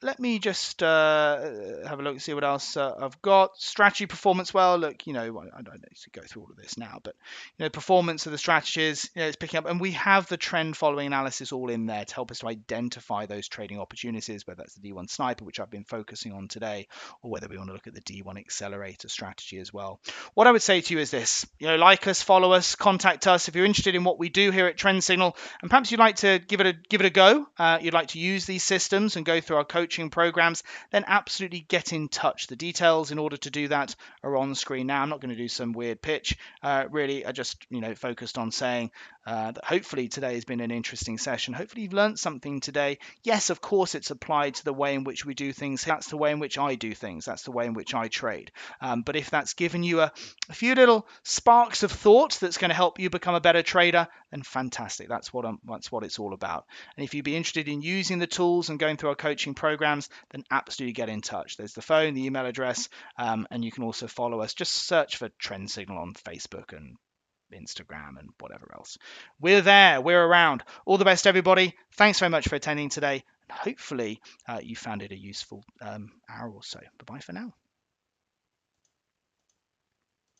Let me just have a look and see what else I've got. Strategy performance. Well, look, I don't need to go through all of this now, but performance of the strategies, it's picking up, and we have the trend following analysis all in there to help us to identify those trading opportunities, whether that's the D1 sniper, which I've been focusing on today, or whether we want to look at the D1 accelerator strategy as well. What I would say to you is this: like us, follow us, contact us if you're interested in what we do here at Trend Signal, and perhaps you'd like to give it a go. You'd like to use these systems and go through our coaching programs, then absolutely get in touch. The details in order to do that are on screen now. I'm not going to do some weird pitch. Really, I just focused on saying that hopefully today has been an interesting session. Hopefully you've learned something today. Yes, of course, it's applied to the way in which we do things. That's the way in which I do things. That's the way in which I trade. But if that's given you a few little sparks of thought that's going to help you become a better trader, then fantastic. That's what it's all about. And if you'd be interested in using the tools and going through our coaching programs, then absolutely get in touch. There's the phone, the email address, and you can also follow us. Just search for Trend Signal on Facebook and Instagram and whatever else. We're there. We're around. All the best, everybody. Thanks very much for attending today. And hopefully you found it a useful hour or so. Bye-bye for now.